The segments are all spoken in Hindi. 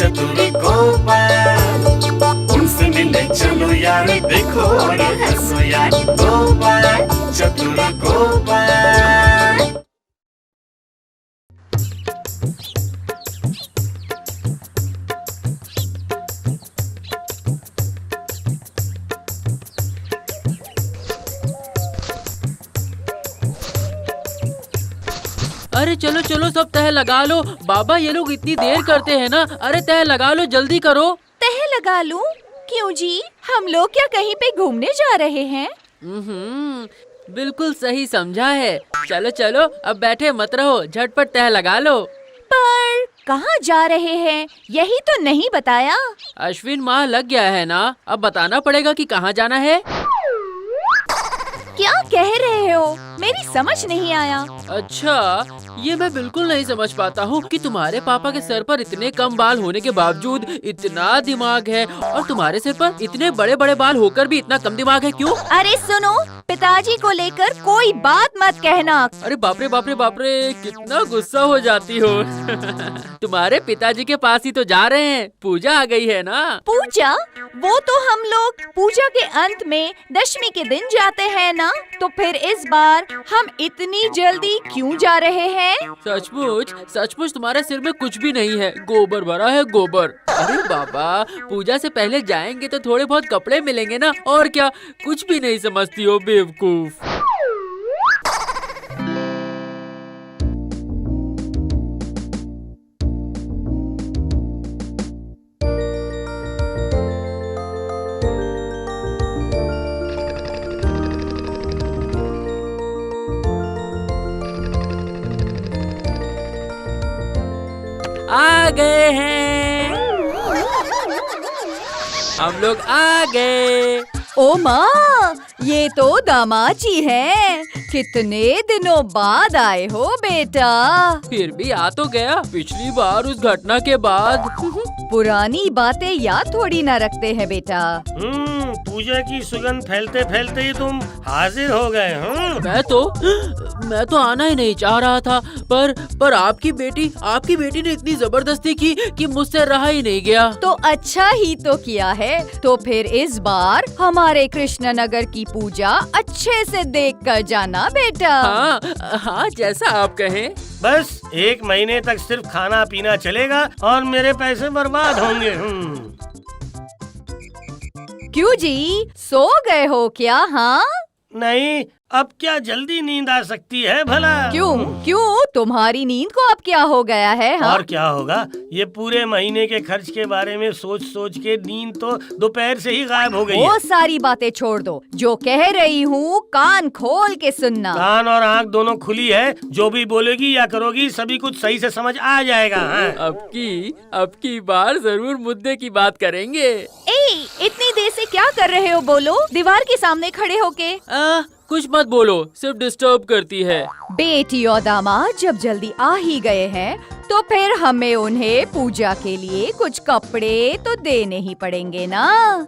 चतुर गोपाल, उनसे मिलने चलो यार, देखो और हंसो यार। गोपाल चतुर गोपाल। अरे चलो चलो सब तह लगा लो। बाबा ये लोग इतनी देर करते हैं ना। अरे तह लगा लो, जल्दी करो। तह लगा लूं? क्यों जी, हम लोग क्या कहीं पे घूमने जा रहे हैं? बिल्कुल सही समझा है। चलो चलो अब बैठे मत रहो, झटपट तह लगा लो। पर कहाँ जा रहे हैं, यही तो नहीं बताया। अश्विन माह लग गया है ना, अब बताना पड़ेगा कि कहाँ जाना है। क्या कह रहे हो, मेरी समझ नहीं आया। अच्छा, ये मैं बिल्कुल नहीं समझ पाता हूँ कि तुम्हारे पापा के सर पर इतने कम बाल होने के बावजूद इतना दिमाग है, और तुम्हारे सिर पर इतने बड़े बड़े बाल होकर भी इतना कम दिमाग है, क्यों? अरे सुनो, पिताजी को लेकर कोई बात मत कहना। अरे बाप रे बाप रे बाप रे, कितना गुस्सा हो जाती हो। तुम्हारे पिताजी के पास ही तो जा रहे हैं, पूजा आ गई है ना। पूजा? वो तो हम लोग पूजा के अंत में दशमी के दिन जाते हैं ना, तो फिर इस बार हम इतनी जल्दी क्यों जा रहे हैं? सचमुच सचमुच तुम्हारे सिर में कुछ भी नहीं है, गोबर भरा है गोबर। अरे बाबा, पूजा से पहले जाएंगे तो थोड़े बहुत कपड़े मिलेंगे ना, और क्या। कुछ भी नहीं समझती हो बेवकूफ। आ गए हैं, हम लोग आ गए। ओ माँ, ये तो दामाद जी हैं। कितने दिनों बाद आए हो बेटा। फिर भी आ तो गया, पिछली बार उस घटना के बाद। पुरानी बातें याद थोड़ी ना रखते हैं बेटा। पूजा की सुगंध फैलते फैलते ही तुम हाजिर हो गए। मैं तो आना ही नहीं चाह रहा था, पर आपकी बेटी ने इतनी जबरदस्ती की कि मुझसे रहा ही नहीं गया। तो अच्छा ही तो किया है। तो फिर इस बार हमारे कृष्णनगर की पूजा अच्छे से देख कर जाना बेटा। हाँ, जैसा आप कहें। बस 1 महीने तक सिर्फ खाना पीना चलेगा और मेरे पैसे बर्बाद होंगे। क्यों जी, सो गए हो क्या? हाँ नहीं, अब क्या जल्दी नींद आ सकती है भला? क्यों तुम्हारी नींद को अब क्या हो गया है? हाँ? और क्या होगा, ये पूरे महीने के खर्च के बारे में सोच सोच के नींद तो दोपहर से ही गायब हो गई है। वो सारी बातें छोड़ दो, जो कह रही हूँ कान खोल के सुनना। कान और आँख दोनों खुली है, जो भी बोलेगी या करोगी सभी कुछ सही से समझ आ जाएगा। अब की बार जरूर मुद्दे की बात करेंगे। इतनी देर से क्या कर रहे हो, बोलो। दीवार के सामने खड़े होके। कुछ मत बोलो, सिर्फ डिस्टर्ब करती है। बेटी और दामाद जब जल्दी आ ही गए हैं, तो फिर हमें उन्हें पूजा के लिए कुछ कपड़े तो देने ही पड़ेंगे ना।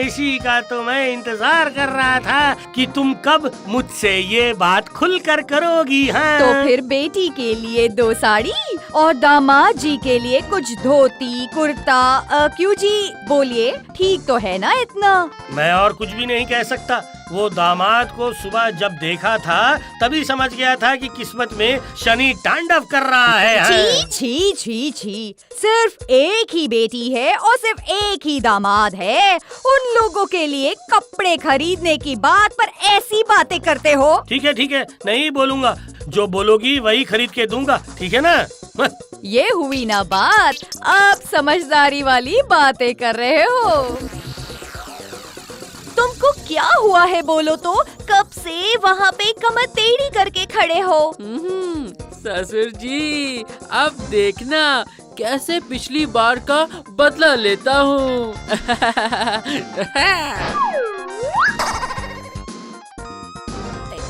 इसी का तो मैं इंतजार कर रहा था कि तुम कब मुझसे ये बात खुलकर करोगी। हाँ? तो फिर बेटी के लिए 2 साड़ी और दामाद जी के लिए कुछ धोती कुर्ता। क्यों जी, बोलिए, ठीक तो है ना इतना? मैं और कुछ भी नहीं कह सकता। वो दामाद को सुबह जब देखा था तभी समझ गया था कि किस्मत में शनि तांडव कर रहा है। छी छी छी छी, सिर्फ एक ही बेटी है और सिर्फ एक ही दामाद है। उन लोगों के लिए कपड़े खरीदने की बात पर ऐसी बातें करते हो। ठीक है, नहीं बोलूँगा। जो बोलोगी वही खरीद के दूंगा, ठीक है ना? ये हुई ना बात, आप समझदारी वाली बातें कर रहे हो। तुमको क्या हुआ है, बोलो तो? कब से वहाँ पे कमर टेढ़ी करके खड़े हो? ससुर जी, अब देखना कैसे पिछली बार का बदला लेता हूँ।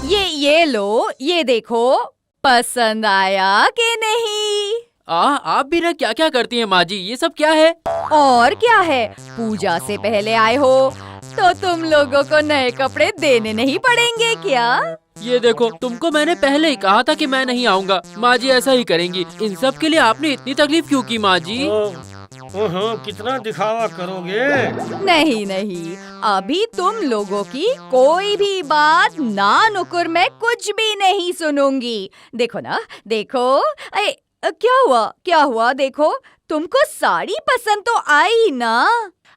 ये लो, ये देखो, पसंद आया कि नहीं? आप भी ना क्या क्या करती हैं माँ जी, ये सब क्या है? और क्या है, पूजा से पहले आए हो, तो तुम लोगों को नए कपड़े देने नहीं पड़ेंगे क्या? ये देखो, तुमको मैंने पहले ही कहा था कि मैं नहीं आऊँगा। माँ जी ऐसा ही करेंगी। इन सब के लिए आपने इतनी तकलीफ क्यों की माँ जी? कितना दिखावा करोगे? नहीं नहीं, अभी तुम लोगों की कोई भी बात ना नुकुर मैं कुछ भी नहीं सुनूंगी। देखो ना, देखो। क्या हुआ? देखो, तुमको साड़ी पसंद तो आई ना?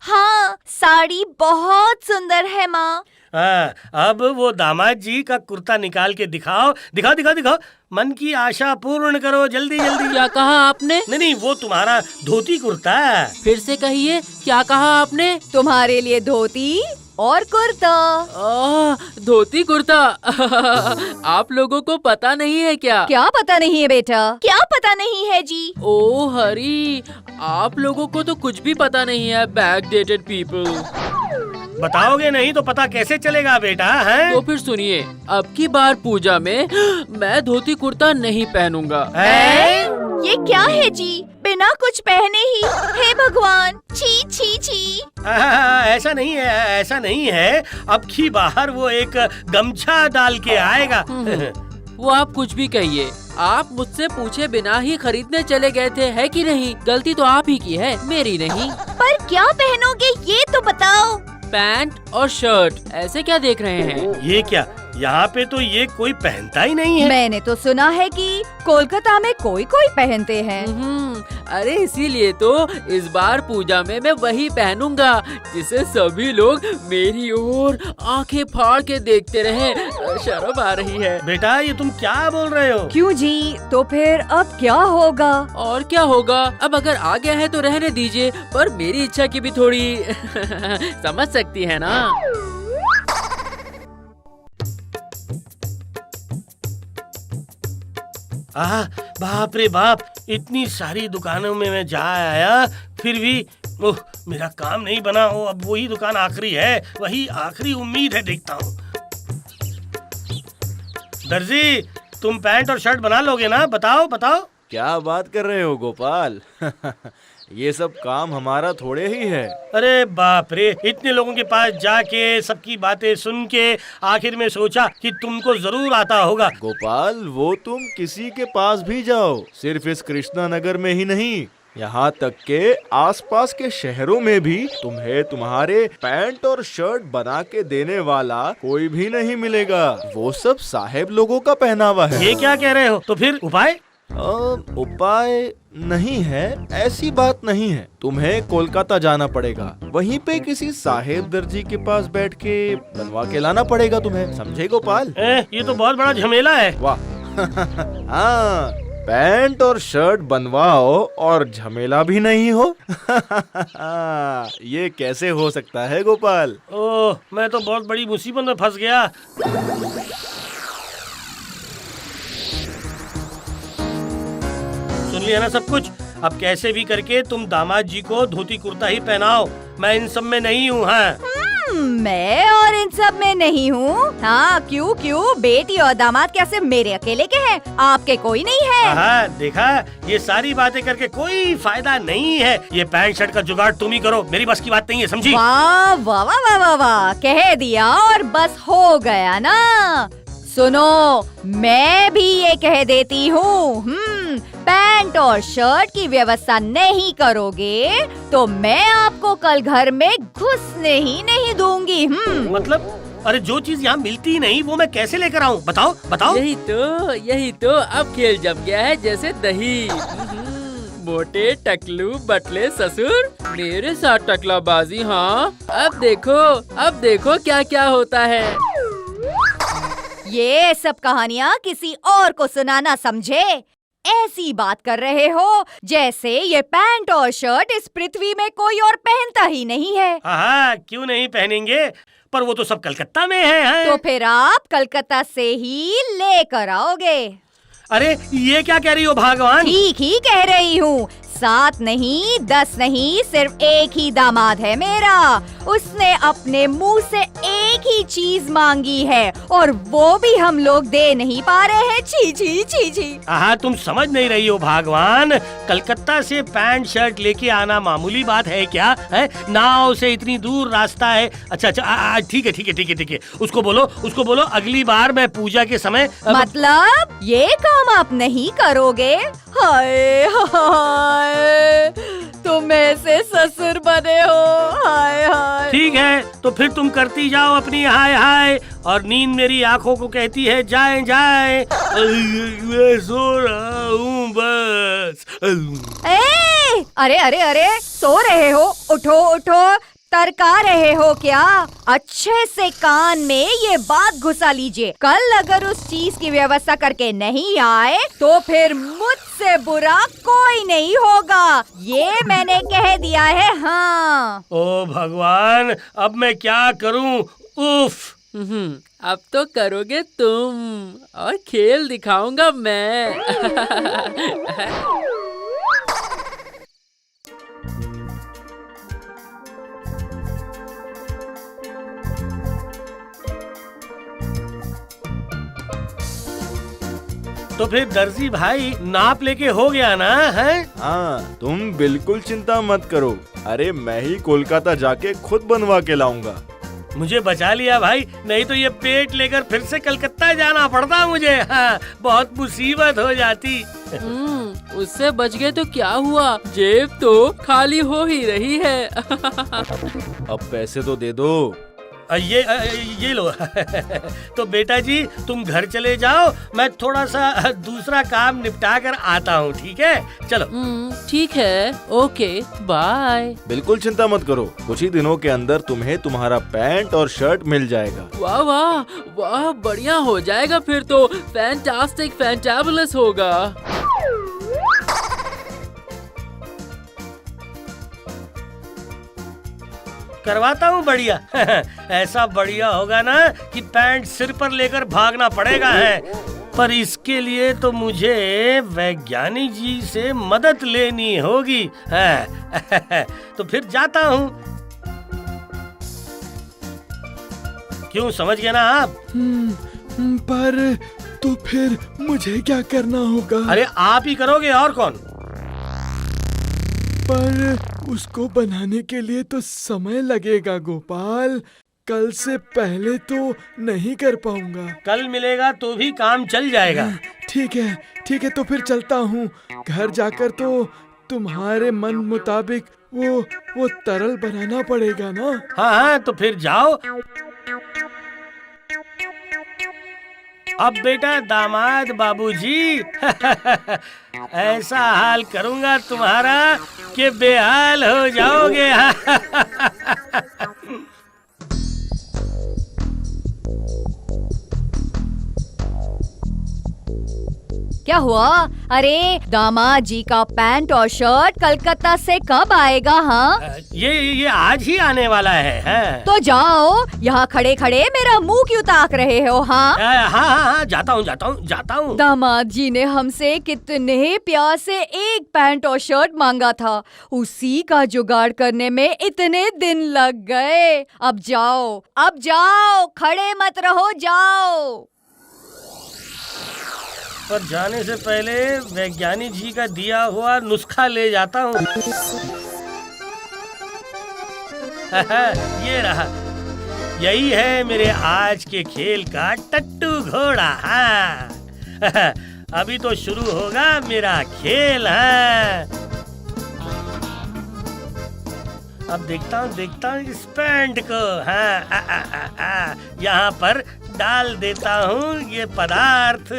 हाँ, साड़ी बहुत सुंदर है माँ। अब वो दामाद जी का कुर्ता निकाल के दिखाओ। दिखाओ। मन की आशा पूर्ण करो, जल्दी जल्दी। क्या कहा आपने? नहीं, वो तुम्हारा धोती कुर्ता है। फिर से कहिए, क्या कहा आपने? तुम्हारे लिए धोती और कुर्ता। धोती कुर्ता। आप लोगों को पता नहीं है क्या? क्या पता नहीं है बेटा? क्या पता नहीं है जी? ओ हरी, आप लोगों को तो कुछ भी पता नहीं है, बैकडेटेड पीपल। बताओगे नहीं तो पता कैसे चलेगा बेटा? है तो फिर सुनिए, अब की बार पूजा में मैं धोती कुर्ता नहीं पहनूंगा। ये क्या है जी? बिना कुछ पहने ही? हे भगवान, छी छी छी। ऐसा नहीं है। अब की बार वो एक गमछा डाल के आएगा। वो आप कुछ भी कहिए, आप मुझसे पूछे बिना ही खरीदने चले गए थे, है कि नहीं? गलती तो आप ही की है, मेरी नहीं। पर क्या पहनोगे ये तो बताओ। पैंट और शर्ट, ऐसे क्या देख रहे हैं? ये क्या, यहाँ पे तो ये कोई पहनता ही नहीं है। मैंने तो सुना है कि कोलकाता में कोई पहनते हैं। अरे इसीलिए तो इस बार पूजा में मैं वही पहनूंगा जिसे सभी लोग मेरी ओर आंखें फाड़ के देखते रहे। शर्म आ रही है। बेटा, ये तुम क्या बोल रहे हो? क्यों जी? तो फिर अब क्या होगा? और क्या होगा? अब अगर आ गया है तो रहने दीजिए, पर मेरी इच्छा की भी थोड़ी समझ सकती है ना। बाप रे बाप, इतनी सारी दुकानों में मैं जा आया, फिर भी मेरा काम नहीं बना हो। अब वही दुकान आखिरी है, वही आखिरी उम्मीद है, देखता हूँ। दर्जी, तुम पैंट और शर्ट बना लोगे ना? बताओ। क्या बात कर रहे हो गोपाल? ये सब काम हमारा थोड़े ही है। अरे बाप रे, इतने लोगों के पास जाके सबकी बातें सुन के आखिर में सोचा कि तुमको जरूर आता होगा। गोपाल, वो तुम किसी के पास भी जाओ, सिर्फ इस कृष्णा नगर में ही नहीं, यहाँ तक के आसपास के शहरों में भी तुम्हें तुम्हारे पैंट और शर्ट बना के देने वाला कोई भी नहीं मिलेगा। वो सब साहेब लोगों का पहनावा है। ये क्या कह रहे हो? तो फिर उपाय? उपाय नहीं है, ऐसी बात नहीं है। तुम्हें कोलकाता जाना पड़ेगा, वहीं पे किसी साहेब दर्जी के पास बैठ के बनवा के लाना पड़ेगा तुम्हें, समझे गोपाल? ये तो बहुत बड़ा झमेला है। वाह। हाँ, पैंट और शर्ट बनवाओ और झमेला भी नहीं हो। ये कैसे हो सकता है गोपाल? ओह, मैं तो बहुत बड़ी मुसीबत में फंस गया। सुन लिया ना सब कुछ? अब कैसे भी करके तुम दामाद जी को धोती कुर्ता ही पहनाओ। मैं इन सब में नहीं हूँ। मैं और इन सब में नहीं हूँ। हाँ, क्यों? बेटी और दामाद क्या सिर्फ मेरे अकेले के हैं? आपके कोई नहीं है? हाँ, देखा, ये सारी बातें करके कोई फायदा नहीं है। ये पैंट शर्ट का जुगाड़ तुम ही करो, मेरी बस की बात नहीं है, समझी? वाह वाह वाह वाह वाह, कह दिया और बस हो गया ना। सुनो, मैं भी ये कह देती हूँ, पैंट और शर्ट की व्यवस्था नहीं करोगे तो मैं आपको कल घर में घुसने ही नहीं दूंगी। मतलब? अरे जो चीज यहाँ मिलती नहीं वो मैं कैसे लेकर आऊँ? बताओ। यही तो अब खेल जम गया है जैसे दही। मोटे टकलू बटले ससुर, मेरे साथ टकलाबाजी। हाँ, अब देखो क्या क्या होता है। ये सब कहानियाँ किसी और को सुनाना, समझे? ऐसी बात कर रहे हो जैसे ये पैंट और शर्ट इस पृथ्वी में कोई और पहनता ही नहीं है। हाँ, क्यों नहीं पहनेंगे? पर वो तो सब कलकत्ता में है। तो फिर आप कलकत्ता से ही लेकर आओगे। अरे ये क्या कह रही हो भगवान? ठीक ही कह रही हूँ। 7 नहीं 10 नहीं, सिर्फ एक ही दामाद है मेरा। उसने अपने मुंह से एक ही चीज मांगी है और वो भी हम लोग दे नहीं पा रहे हैं। छी छी छी छी। हाँ, तुम समझ नहीं रही हो भागवान। कलकत्ता से पैंट शर्ट लेके आना मामूली बात है क्या है? नाव से इतनी दूर रास्ता है। अच्छा अच्छा, ठीक है ठीक है ठीक है ठीक है। उसको बोलो अगली बार मैं पूजा के समय मतलब ये काम आप नहीं करोगे? हाय हाय, तुम ऐसे ससुर बने हो। हाय हाय। ठीक है, तो फिर तुम करती जाओ अपनी हाय हाय, और नींद मेरी आंखों को कहती है जाए जाए। मैं सो रहा हूँ बस। अरे अरे अरे, सो रहे हो? उठो उठो, तरका रहे हो क्या? अच्छे से कान में ये बात घुसा लीजिए। कल अगर उस चीज की व्यवस्था करके नहीं आए तो फिर मुझसे बुरा कोई नहीं होगा, ये मैंने कह दिया है। हाँ। ओ भगवान, अब मैं क्या करूँ? उफ। अब तो करोगे तुम, और खेल दिखाऊंगा मैं। तो फिर दर्जी भाई, नाप लेके हो गया ना? है? हाँ, तुम बिल्कुल चिंता मत करो। अरे मैं ही कोलकाता जाके खुद बनवा के लाऊंगा। मुझे बचा लिया भाई, नहीं तो ये पेट लेकर फिर से कलकत्ता जाना पड़ता मुझे। हाँ, बहुत मुसीबत हो जाती। उससे बच गए तो क्या हुआ, जेब तो खाली हो ही रही है। अब पैसे तो दे दो। ये लो। तो बेटा जी, तुम घर चले जाओ, मैं थोड़ा सा दूसरा काम निपटा कर आता हूँ। ठीक है, चलो। ठीक है, ओके, बाय। बिल्कुल चिंता मत करो, कुछ ही दिनों के अंदर तुम्हें तुम्हारा पैंट और शर्ट मिल जाएगा। वाह वाह वाह, बढ़िया हो जाएगा फिर तो। फैंटास्टिक, फैंटाबुलस होगा। करवाता हूँ बढ़िया। ऐसा बढ़िया होगा ना कि पैंट सिर पर लेकर भागना पड़ेगा है। पर इसके लिए तो मुझे वैज्ञानिक जी से मदद लेनी होगी। तो फिर जाता हूँ। क्यों, समझ गए ना आप? पर तो फिर मुझे क्या करना होगा? अरे आप ही करोगे, और कौन? पर उसको बनाने के लिए तो समय लगेगा गोपाल। कल से पहले तो नहीं कर पाऊंगा। कल मिलेगा तो भी काम चल जाएगा। ठीक है, तो फिर चलता हूँ। घर जाकर तो तुम्हारे मन मुताबिक वो तरल बनाना पड़ेगा ना? हाँ, तो फिर जाओ। अब बेटा दामाद बाबूजी, ऐसा हाल करूंगा तुम्हारा कि बेहाल हो जाओगे। क्या हुआ? अरे दामाद जी का पैंट और शर्ट कलकत्ता से कब आएगा? हाँ, ये आज ही आने वाला है। तो जाओ, यहाँ खड़े खड़े मेरा मुंह क्यों ताक रहे हो? हाँ हाँ, जाता हूँ। दामाद जी ने हमसे कितने प्यार से एक पैंट और शर्ट मांगा था, उसी का जुगाड़ करने में इतने दिन लग गए। अब जाओ, खड़े मत रहो, जाओ। पर जाने से पहले वैज्ञानिक जी का दिया हुआ नुस्खा ले जाता हूँ। ये रहा, यही है मेरे आज के खेल का टट्टू घोड़ा। हाँ। अभी तो शुरू होगा मेरा खेल। हाँ। अब देखता हूँ इस पैंट को। हाँ, यहाँ पर डाल देता हूँ ये पदार्थ।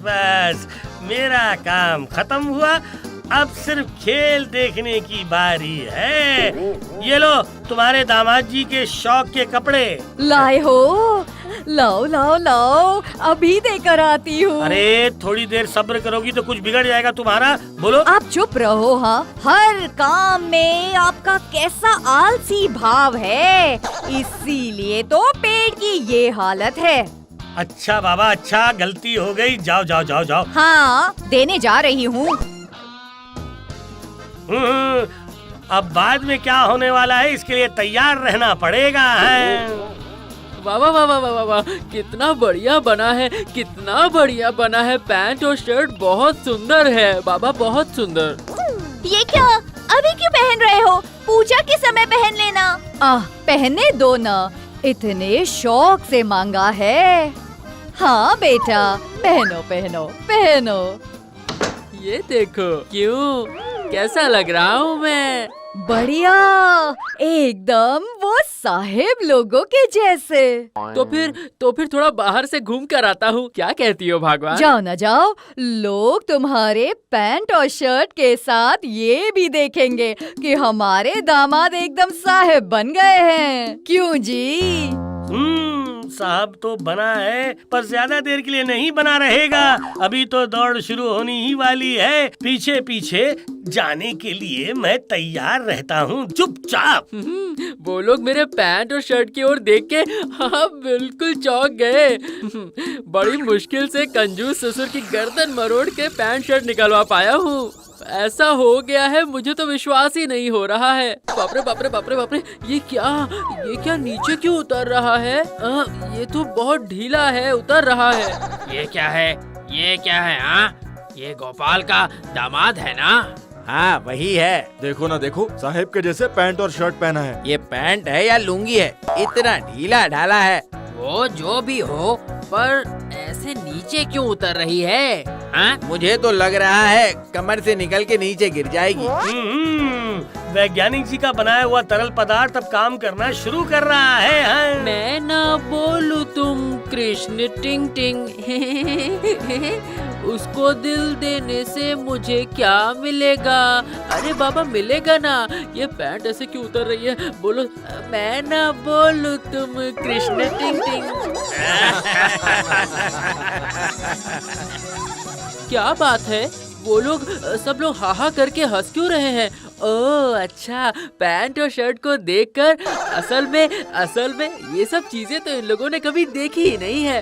बस मेरा काम खत्म हुआ। अब सिर्फ खेल देखने की बारी है। ये लो तुम्हारे दामाद जी के शौक के कपड़े। लाए हो? लाओ, अभी देकर आती हूँ। अरे थोड़ी देर सब्र करोगी तो कुछ बिगड़ जाएगा तुम्हारा। बोलो। आप चुप रहो। हाँ, हर काम में आपका कैसा आलसी भाव है, इसीलिए तो पेट की ये हालत है। अच्छा बाबा, अच्छा, गलती हो गई। जाओ। हाँ, देने जा रही हूँ। अब बाद में क्या होने वाला है इसके लिए तैयार रहना पड़ेगा है। वाह वाह वाह वाह वाह वाह, कितना बढ़िया बना है, कितना बढ़िया बना है। पैंट और शर्ट बहुत सुंदर है बाबा, बहुत सुंदर। ये क्या, अभी क्यों पहन रहे हो? पूजा के समय पहन लेना। पहने दो ना, इतने शौक से मांगा है। हाँ बेटा, पहनो पहनो पहनो। ये देखो, क्यों, कैसा लग रहा हूँ मैं? बढ़िया, एकदम वो साहेब लोगों के जैसे। तो फिर थोड़ा बाहर से घूम कर आता हूँ, क्या कहती हो भगवान? जाओ ना जाओ, लोग तुम्हारे पैंट और शर्ट के साथ ये भी देखेंगे कि हमारे दामाद एकदम साहेब बन गए हैं। क्यों जी? साहब तो बना है, पर ज्यादा देर के लिए नहीं बना रहेगा। अभी तो दौड़ शुरू होनी ही वाली है। पीछे पीछे जाने के लिए मैं तैयार रहता हूँ, चुपचाप। वो लोग मेरे पैंट और शर्ट की ओर देख के हाँ बिल्कुल चौंक गए। बड़ी मुश्किल से कंजूस ससुर की गर्दन मरोड़ के पैंट शर्ट निकलवा पाया हूँ। ऐसा हो गया है, मुझे तो विश्वास ही नहीं हो रहा है। बापरे बापरे बापरे बापरे, ये क्या नीचे क्यों उतर रहा है? ये तो बहुत ढीला है, उतर रहा है। ये क्या है? ये क्या है? हाँ, ये गोपाल का दामाद है ना? हाँ वही है। देखो ना देखो, साहेब के जैसे पैंट और शर्ट पहना है। ये पैंट है या लुंगी है? इतना ढीला ढाला है। वो जो भी हो, पर ऐसे नीचे क्यों उतर रही है? हाँ, मुझे तो लग रहा है कमर से निकल के नीचे गिर जाएगी। वैज्ञानिक जी का बनाया हुआ तरल पदार्थ अब काम करना शुरू कर रहा है। हाँ। मैं ना बोलूं तुम कृष्ण टिंग टिंग। उसको दिल देने से मुझे क्या मिलेगा? अरे बाबा मिलेगा ना। ये पैंट ऐसे क्यों उतर रही है? बोलो, मैं ना बोलूं तुम कृष्ण टिंग टिंग। क्या बात है? वो लोग सब लोग हाहा करके हंस क्यों रहे हैं? ओह अच्छा, पैंट और शर्ट को देखकर असल में ये सब चीजें तो इन लोगों ने कभी देखी ही नहीं है।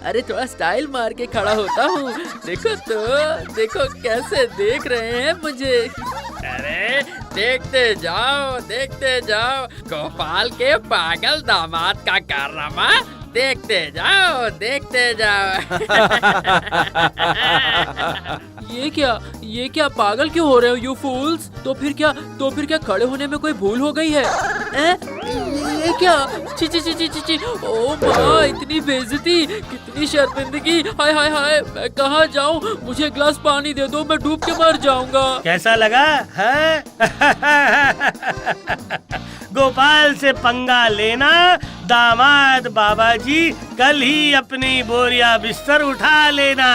अरे थोड़ा स्टाइल मार के खड़ा होता हूँ। देखो कैसे देख रहे हैं मुझे। अरे देखते जाओ गोपाल के पागल दामाद का कारनामा। देखते जाओ। ये क्या पागल क्यों हो रहे हो यू फूल्स? तो फिर क्या खड़े होने में कोई भूल हो गई है? ये क्या? ची ओ माँ, इतनी बेइज्जती, कितनी शर्मिंदगी। हाय हाय हाय, मैं कहाँ जाऊँ? मुझे एक गिलास पानी दे दो, मैं डूब के मर जाऊंगा। कैसा लगा है? गोपाल से पंगा लेना, दामाद बाबा जी कल ही अपनी बोरिया बिस्तर उठा लेना।